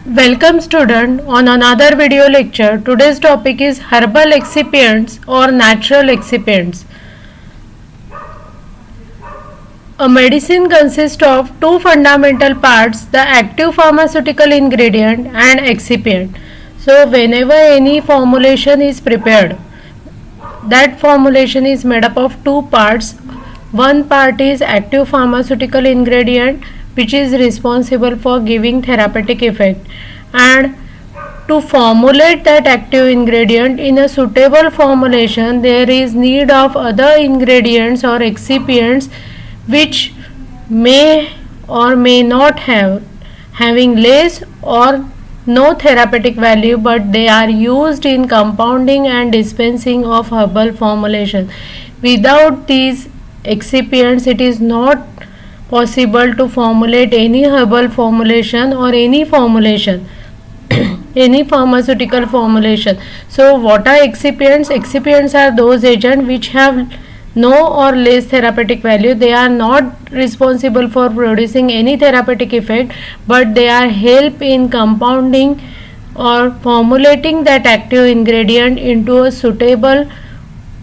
Welcome student on another video lecture. Today's topic is herbal excipients or natural excipients. A medicine consists of two fundamental parts, the active pharmaceutical ingredient and excipient. So whenever any formulation is prepared, that formulation is made up of two parts. One part is active pharmaceutical ingredient which is responsible for giving therapeutic effect, and to formulate that active ingredient in a suitable formulation there is need of other ingredients or excipients which may or may not having less or no therapeutic value, but they are used in compounding and dispensing of herbal formulation. Without these excipients it is not possible to formulate any herbal formulation or any formulation any pharmaceutical formulation. So what are excipients? Excipients are those agents which have no or less therapeutic value. They are not responsible for producing any therapeutic effect, but they are help in compounding or formulating that active ingredient into a suitable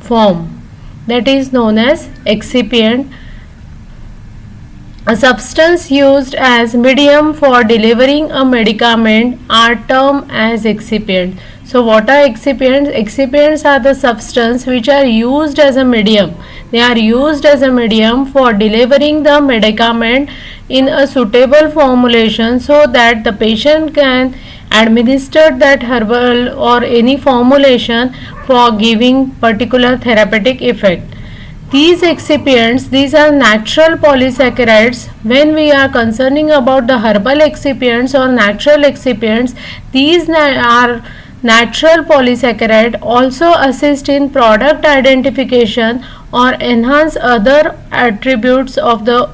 form, that is known as excipient. A substance used as medium for delivering a medicament are termed as excipient. So what are excipients? Excipients are the substance which are used as a medium. They are used as a medium for delivering the medicament in a suitable formulation so that the patient can administer that herbal or any formulation for giving particular therapeutic effect. These excipients, these are natural polysaccharides. When we are concerning about the herbal excipients or natural excipients, these are natural polysaccharide also assist in product identification or enhance other attributes of the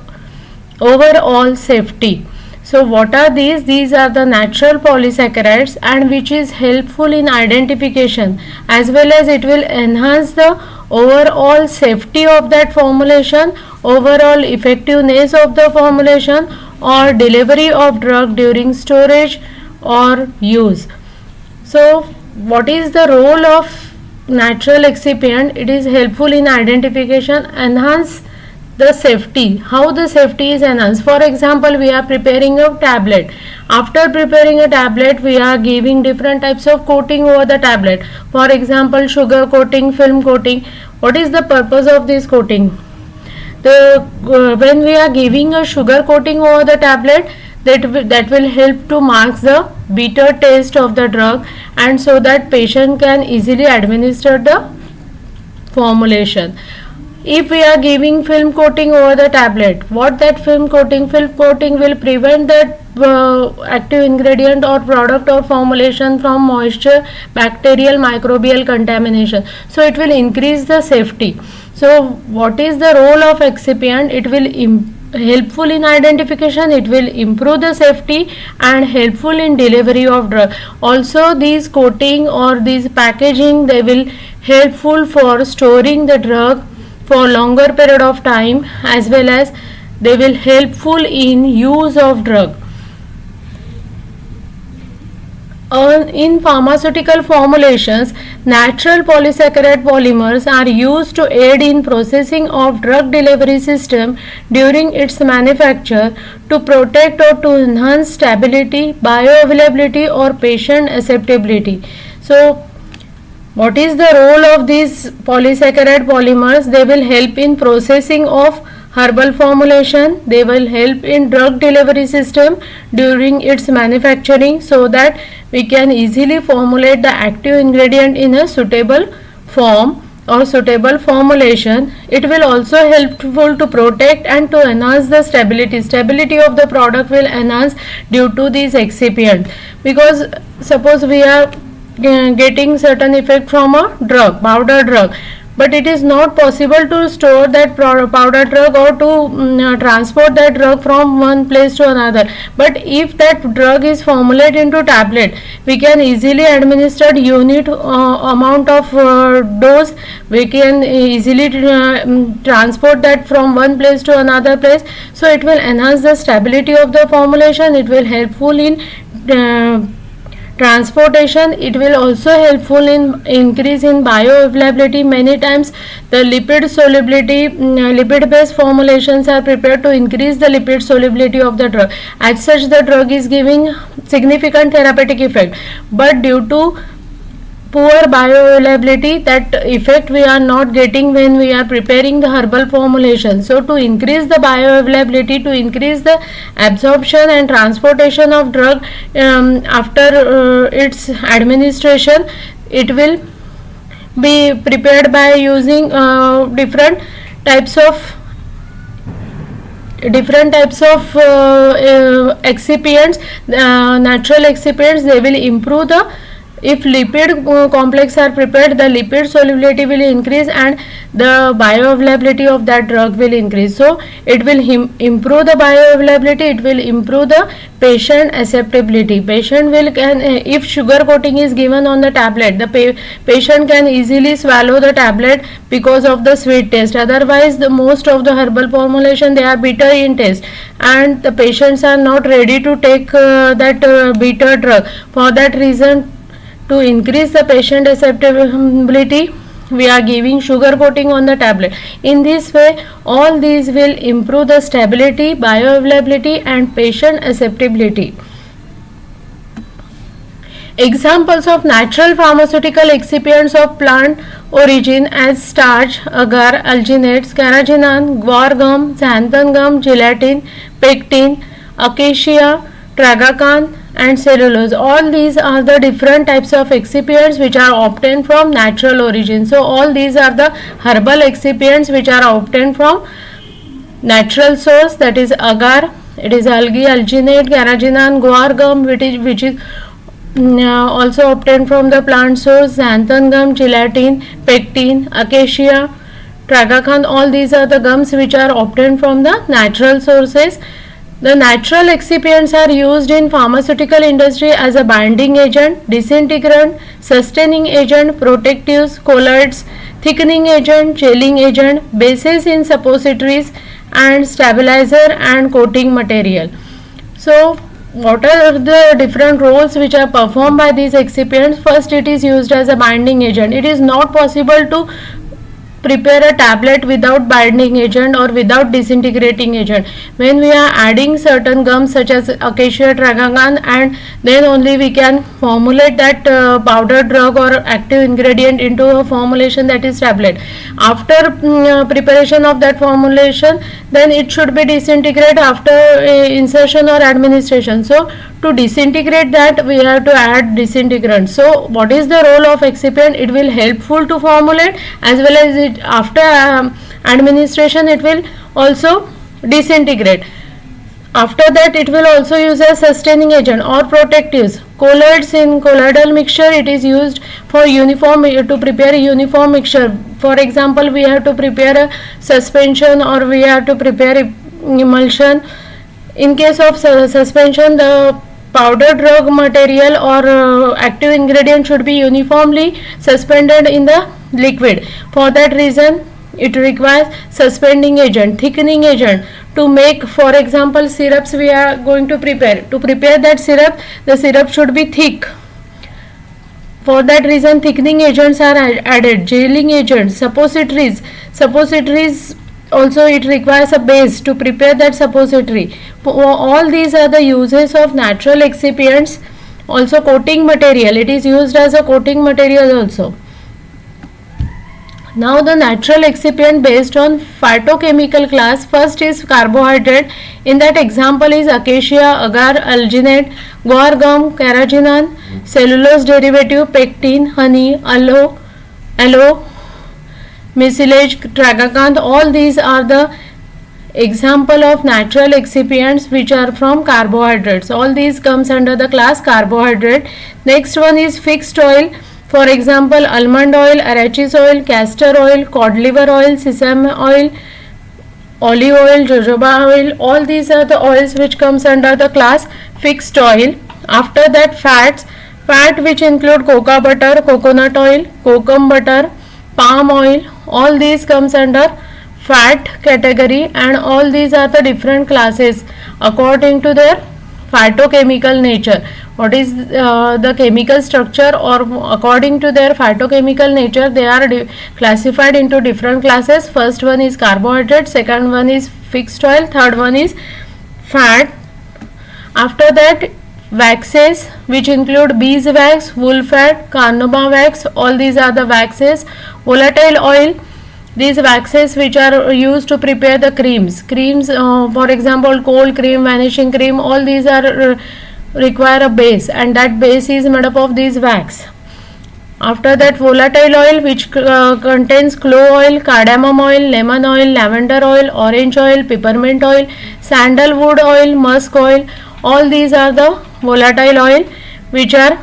overall safety. So what are these? These are the natural polysaccharides and which is helpful in identification as well as it will enhance the overall safety of that formulation, overall effectiveness of the formulation or delivery of drug during storage or use. So what is the role of natural excipient? It is helpful in identification, enhance the safety. How the safety is enhanced? For example, we are preparing a tablet. After preparing a tablet, we are giving different types of coating over the tablet. For example, sugar coating, film coating. What is the purpose of this coating? When we are giving a sugar coating over the tablet, that will help to mask the bitter taste of the drug, and so that patient can easily administer the formulation. If we are giving film coating over the tablet, what that film coating will prevent that active ingredient or product or formulation from moisture, bacterial, microbial contamination. So it will increase the safety. So what is the role of excipient? It will helpful in identification, it will improve the safety and helpful in delivery of drug. Also these coating or these packaging, they will helpful for storing the drug for longer period of time as well as they will helpful in use of drug. In pharmaceutical formulations, natural polysaccharide polymers are used to aid in processing of drug delivery system during its manufacture to protect or to enhance stability, bioavailability or patient acceptability. So what is the role of these polysaccharide polymers? They will help in processing of herbal formulation. They will help in drug delivery system during its manufacturing so that we can easily formulate the active ingredient in a suitable form or suitable formulation. It will also helpful to protect and to enhance the stability. Stability of the product will enhance due to these excipients, because suppose we are getting certain effect from a drug, powder drug, but it is not possible to store that powder drug or to transport that drug from one place to another. But if that drug is formulated into tablet, we can easily administer unit amount of dose. We can easily transport that from one place to another place, so it will enhance the stability of the formulation. It will helpful in transportation. It will also helpful in increase in bioavailability. Many times the lipid solubility, lipid based formulations are prepared to increase the lipid solubility of the drug. As such, the drug is giving significant therapeutic effect, but due to poor bioavailability, that effect we are not getting when we are preparing the herbal formulation. So to increase the bioavailability, to increase the absorption and transportation of drug after its administration, it will be prepared by using different types of excipients, natural excipients. They will improve the, if lipid complex are prepared, the lipid solubility will increase and the bioavailability of that drug will increase. So it will improve the bioavailability, it will improve the patient acceptability. Patient will if sugar coating is given on the tablet, the patient can easily swallow the tablet because of the sweet taste. Otherwise, the most of the herbal formulation, they are bitter in taste, and the patients are not ready to take that bitter drug. For that reason, to increase the patient acceptability, we are giving sugar coating on the tablet. In this way, all these will improve the stability, bioavailability and patient acceptability. Examples of natural pharmaceutical excipients of plant origin as starch, agar, alginates, carrageenan, guar gum, xanthan gum, gelatin, pectin, acacia, tragacan and cellulose. All these are the different types of excipients which are obtained from natural origin. So all these are the herbal excipients which are obtained from natural source, that is agar, it is algae, alginate, carrageenan, guar gum which is also obtained from the plant source, xanthan gum, gelatin, pectin, acacia, tragacan. All these are the gums which are obtained from the natural sources. The natural excipients are used in pharmaceutical industry as a binding agent, disintegrant, sustaining agent, protectives, colloids, thickening agent, gelling agent, bases in suppositories and stabilizer and coating material. So what are the different roles which are performed by these excipients? First, it is used as a binding agent. It is not possible to prepare a tablet without binding agent or without disintegrating agent. When we are adding certain gums such as acacia, tragacan, and then only we can formulate that powder drug or active ingredient into a formulation, that is tablet. After preparation of that formulation, then it should be disintegrated after insertion or administration. So to disintegrate that, we have to add disintegrant. So what is the role of excipient? It will helpful to formulate, as well as it after administration it will also disintegrate. After that, it will also use as sustaining agent or protectives. Colloids, in colloidal mixture, it is used for uniform, to prepare a uniform mixture. For example, we have to prepare a suspension or we have to prepare emulsion. In case of suspension, the powder drug material or active ingredient should be uniformly suspended in the liquid. For that reason, it requires suspending agent, thickening agent. To make, for example, syrups we are going to prepare. To prepare that syrup, the syrup should be thick. For that reason, thickening agents are added, gelling agents, suppositories. Suppositories also, it requires a base to prepare that suppository. All these are the uses of natural excipients. Also coating material, it is used as a coating material also. Now the natural excipient based on phytochemical class. First is carbohydrate. In that example is acacia, agar, alginate, guar gum, carrageenan, cellulose derivative, pectin, honey, aloe, mucilage, tragacanth. All these are the example of natural excipients which are from carbohydrates. All these comes under the class carbohydrate. Next one is fixed oil. For example, almond oil, arachis oil, castor oil, cod liver oil, sesame oil, olive oil, jojoba oil, all these are the oils which comes under the class fixed oil. After that, fat which include cocoa butter, coconut oil, kokum butter, palm oil, all these comes under fat category, and all these are the different classes according to their phytochemical nature. What is the chemical structure, or according to their phytochemical nature, they are classified into different classes. First one is carbohydrate, second one is fixed oil, third one is fat. After that, waxes which include beeswax, wool fat, carnauba wax, all these are the waxes. Volatile oil, these waxes which are used to prepare the creams, for example cold cream, vanishing cream, all these are require a base, and that base is made up of these wax. After that, volatile oil which contains clove oil, cardamom oil, lemon oil, lavender oil, orange oil, peppermint oil, sandalwood oil, musk oil, all these are the volatile oil which are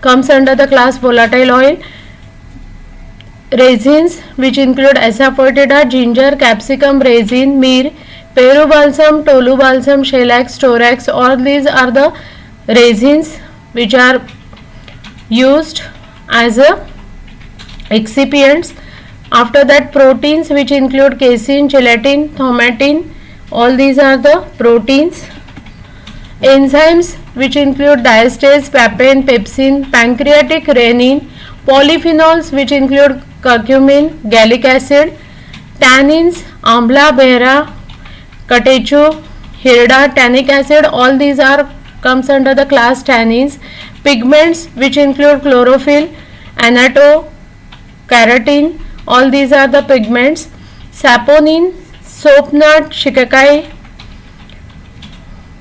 comes under the class volatile oil. Resins which include asafoetida, ginger, capsicum, resin, myrrh, Peru balsam, tolu balsam, shellac, storax, all these are the resins which are used as a excipients. After that, proteins which include casein, gelatin, thaumatin, all these are the proteins. Enzymes which include diastase, papain, pepsin, pancreatic renin, polyphenols which include curcumin, gallic acid, tannins, amla, bera, catechu, hirda, tannic acid, all these are comes under the class tannins. Pigments which include chlorophyll, anatto, keratin, all these are the pigments. Saponin, soap nut, shikakai,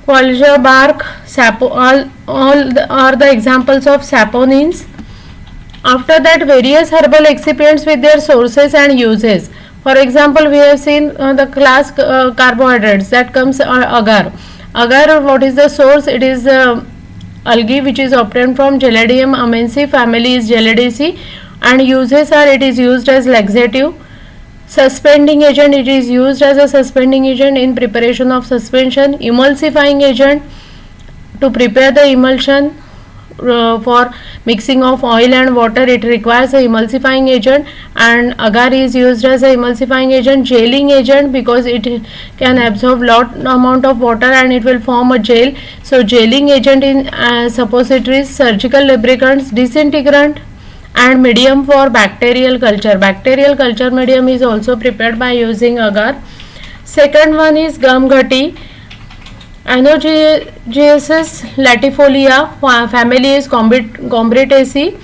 quassia bark, all are the examples of saponins. After that, various herbal excipients with their sources and uses. For example, we have seen the class carbohydrates, that comes agar. Agar, what is the source? It is algae which is obtained from Geladium amense, family is Geladaceae, and uses are it is used as laxative. Suspending agent, it is used as a suspending agent in preparation of suspension. Emulsifying agent, to prepare the emulsion for mixing of oil and water, it requires a emulsifying agent, and agar is used as a emulsifying agent. Gelling agent, because it can absorb lot amount of water and it will form a gel, so gelling agent in suppositories. Surgical lubricants, disintegrant, and medium for bacterial culture. Bacterial culture medium is also prepared by using agar. Second one is gum ghati. Anogenesis latifolia, family is Combretaceae.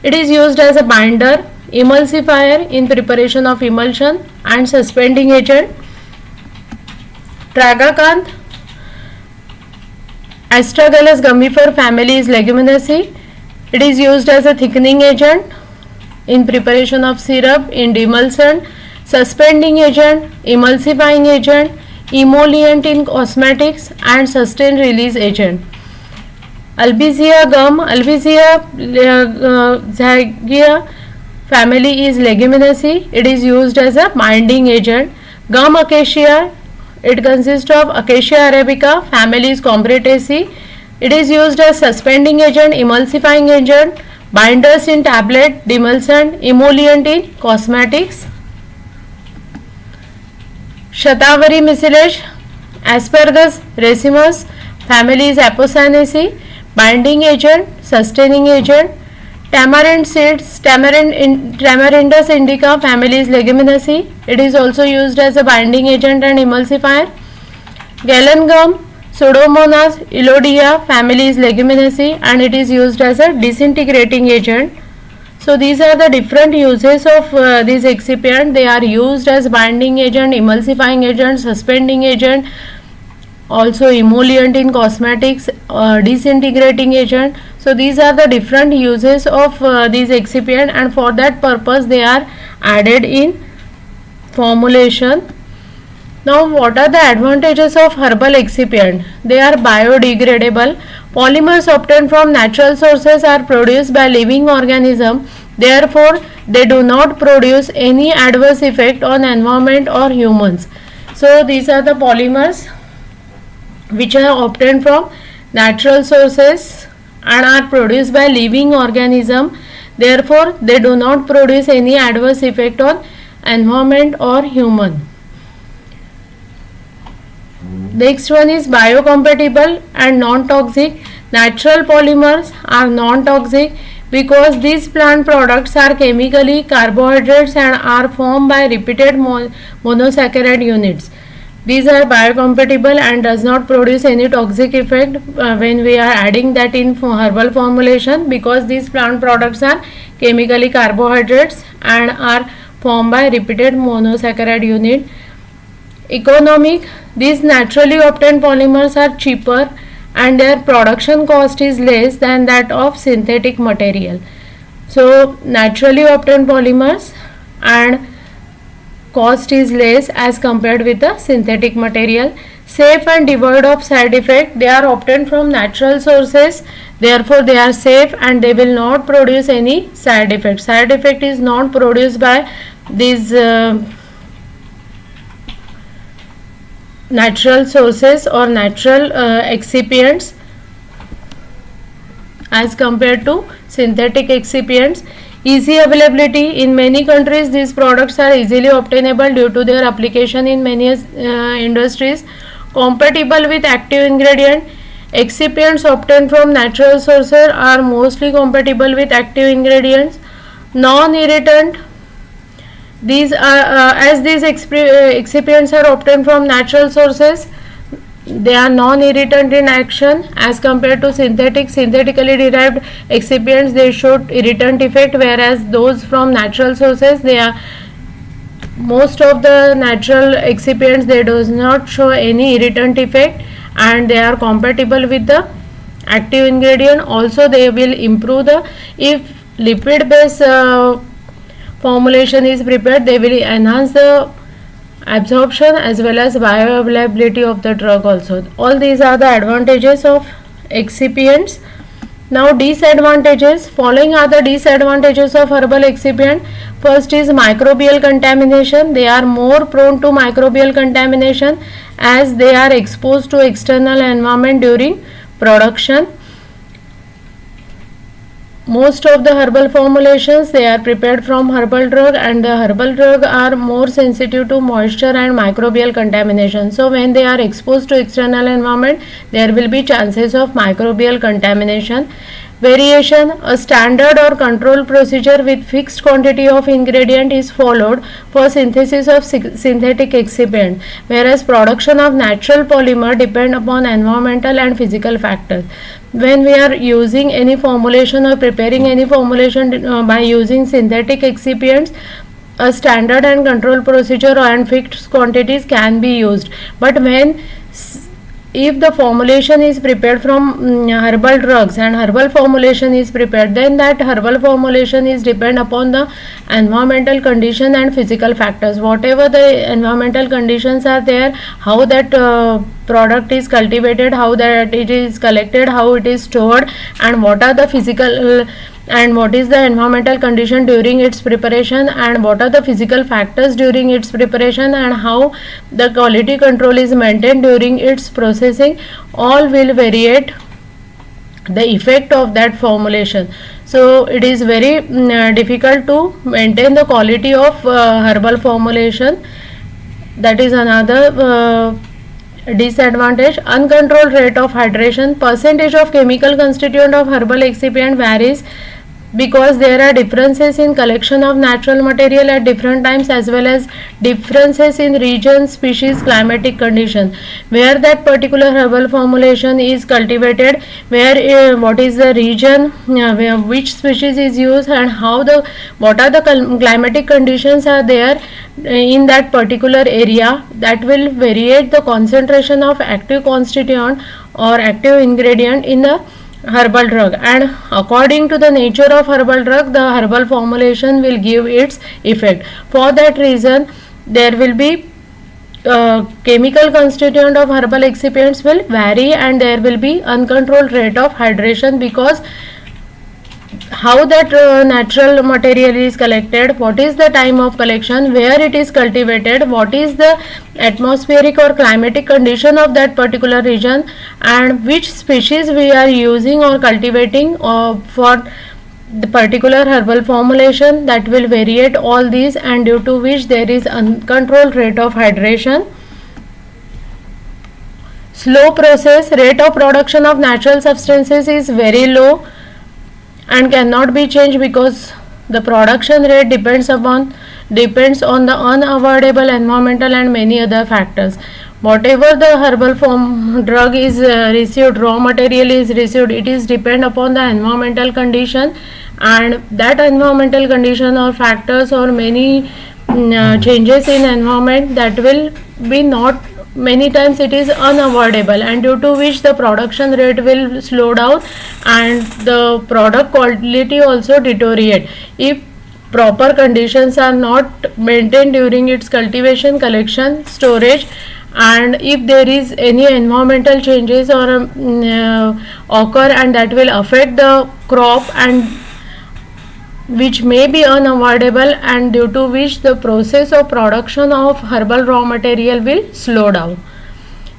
It is used as a binder, emulsifier in preparation of emulsion, and suspending agent. Tragacanth, Astragalus gummifer, family is Leguminaceae. It is used as a thickening agent in preparation of syrup, in demulsion. Suspending agent, emulsifying agent, emollient in cosmetics, and sustained release agent. Albizia gum, Albizia zagia, family is Leguminaceae. It is used as a binding agent. Gum acacia, it consists of Acacia arabica, family is Combretaceae. It is used as suspending agent, emulsifying agent, binders in tablet, demulcent, emollient in cosmetics. Shatavari mucilage, Asparagus racemus, family is Apocynaceae, binding agent, sustaining agent. Tamarind seeds, Tamarindus indica, family is Leguminaceae. It is also used as a binding agent and emulsifier. Galen gum, Pseudomonas elodia, family is Leguminaceae, and it is used as a disintegrating agent. So these are the different uses of this excipient. They are used as binding agent, emulsifying agent, suspending agent, also emollient in cosmetics, disintegrating agent. So these are the different uses of these excipient, and for that purpose they are added in formulation. Now, what are the advantages of herbal excipient? They are biodegradable. Polymers obtained from natural sources are produced by living organisms, therefore they do not produce any adverse effect on environment or humans. So these are the polymers which are obtained from natural sources and are produced by living organism, therefore they do not produce any adverse effect on environment or human. Next one is biocompatible and non-toxic. Natural polymers are non-toxic because these plant products are chemically carbohydrates and are formed by repeated monosaccharide units. These are biocompatible and does not produce any toxic effect when we are adding that in herbal formulation, because these plant products are chemically carbohydrates and are formed by repeated monosaccharide unit. Economic, these naturally obtained polymers are cheaper and their production cost is less than that of synthetic material. So naturally obtained polymers and cost is less as compared with the synthetic material. Safe and devoid of side effect, they are obtained from natural sources, therefore they are safe and they will not produce any side effect. Side effect is not produced by these natural sources or natural excipients as compared to synthetic excipients. Easy availability, in many countries these products are easily obtainable due to their application in many industries. Compatible with active ingredient, excipients obtained from natural sources are mostly compatible with active ingredients. Non-irritant, these are as these excipients are obtained from natural sources, they are non-irritant in action as compared to synthetically derived excipients. They show irritant effect, whereas those from natural sources, they are most of the natural excipients, they does not show any irritant effect and they are compatible with the active ingredient. Also they will improve the, if lipid based formulation is prepared, they will enhance the absorption as well as bioavailability of the drug also. All these are the advantages of excipients. Now disadvantages, following are the disadvantages of herbal excipient. First is microbial contamination. They are more prone to microbial contamination as they are exposed to external environment during production. Most of the herbal formulations, they are prepared from herbal drug and the herbal drug are more sensitive to moisture and microbial contamination. So when they are exposed to external environment, there will be chances of microbial contamination. Variation, a standard or control procedure with fixed quantity of ingredient is followed for synthesis of synthetic excipient, whereas production of natural polymer depend upon environmental and physical factors. When we are using any formulation or preparing any formulation by using synthetic excipients, a standard and control procedure and fixed quantities can be used. But when if the formulation is prepared from herbal drugs and herbal formulation is prepared, then that herbal formulation is depend upon the environmental condition and physical factors. Whatever the environmental conditions are there, how that product is cultivated, how that it is collected, how it is stored, and what are the physical and what is the environmental condition during its preparation, and what are the physical factors during its preparation, and how the quality control is maintained during its processing, all will variate the effect of that formulation. So it is very difficult to maintain the quality of herbal formulation. That is another disadvantage. Uncontrolled rate of hydration, percentage of chemical constituent of herbal excipient varies because there are differences in collection of natural material at different times as well as differences in region, species, climatic condition, where that particular herbal formulation is cultivated, where what is the region, where which species is used, and how the what are the climatic conditions are there in that particular area. That will variate the concentration of active constituent or active ingredient in the herbal drug, and according to the nature of herbal drug, the herbal formulation will give its effect. For that reason, there will be chemical constituent of herbal excipients will vary, and there will be uncontrolled rate of hydration, because how that natural material is collected, what is the time of collection, where it is cultivated, what is the atmospheric or climatic condition of that particular region, and which species we are using or cultivating for the particular herbal formulation, that will variate all these, and due to which there is uncontrolled rate of hydration. Slow process, rate of production of natural substances is very low and cannot be changed, because the production rate depends on the unavoidable environmental and many other factors. Whatever the herbal form drug is received, raw material is received, it is depend upon the environmental condition, and that environmental condition or factors or many changes in environment, that will be not, many times it is unavoidable, and due to which the production rate will slow down and the product quality also deteriorate if proper conditions are not maintained during its cultivation, collection, storage, and if there is any environmental changes or occur, and that will affect the crop, and which may be unavoidable, and due to which the process of production of herbal raw material will slow down.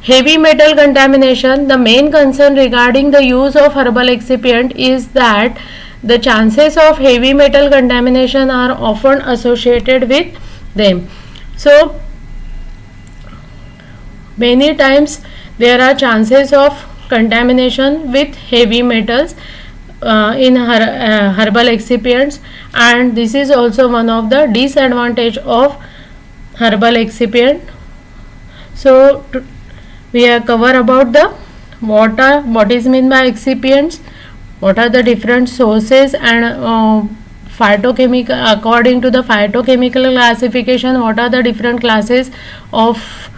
Heavy metal contamination, the main concern regarding the use of herbal excipient is that the chances of heavy metal contamination are often associated with them. So many times there are chances of contamination with heavy metals in herbal excipients, and this is also one of the disadvantage of herbal excipient. So we have covered about the what is meant by excipients, what are the different sources, and phytochemical, according to the phytochemical classification, what are the different classes of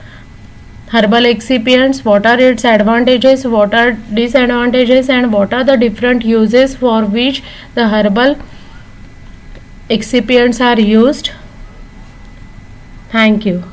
herbal excipients, what are its advantages, what are disadvantages, and what are the different uses for which the herbal excipients are used. Thank you.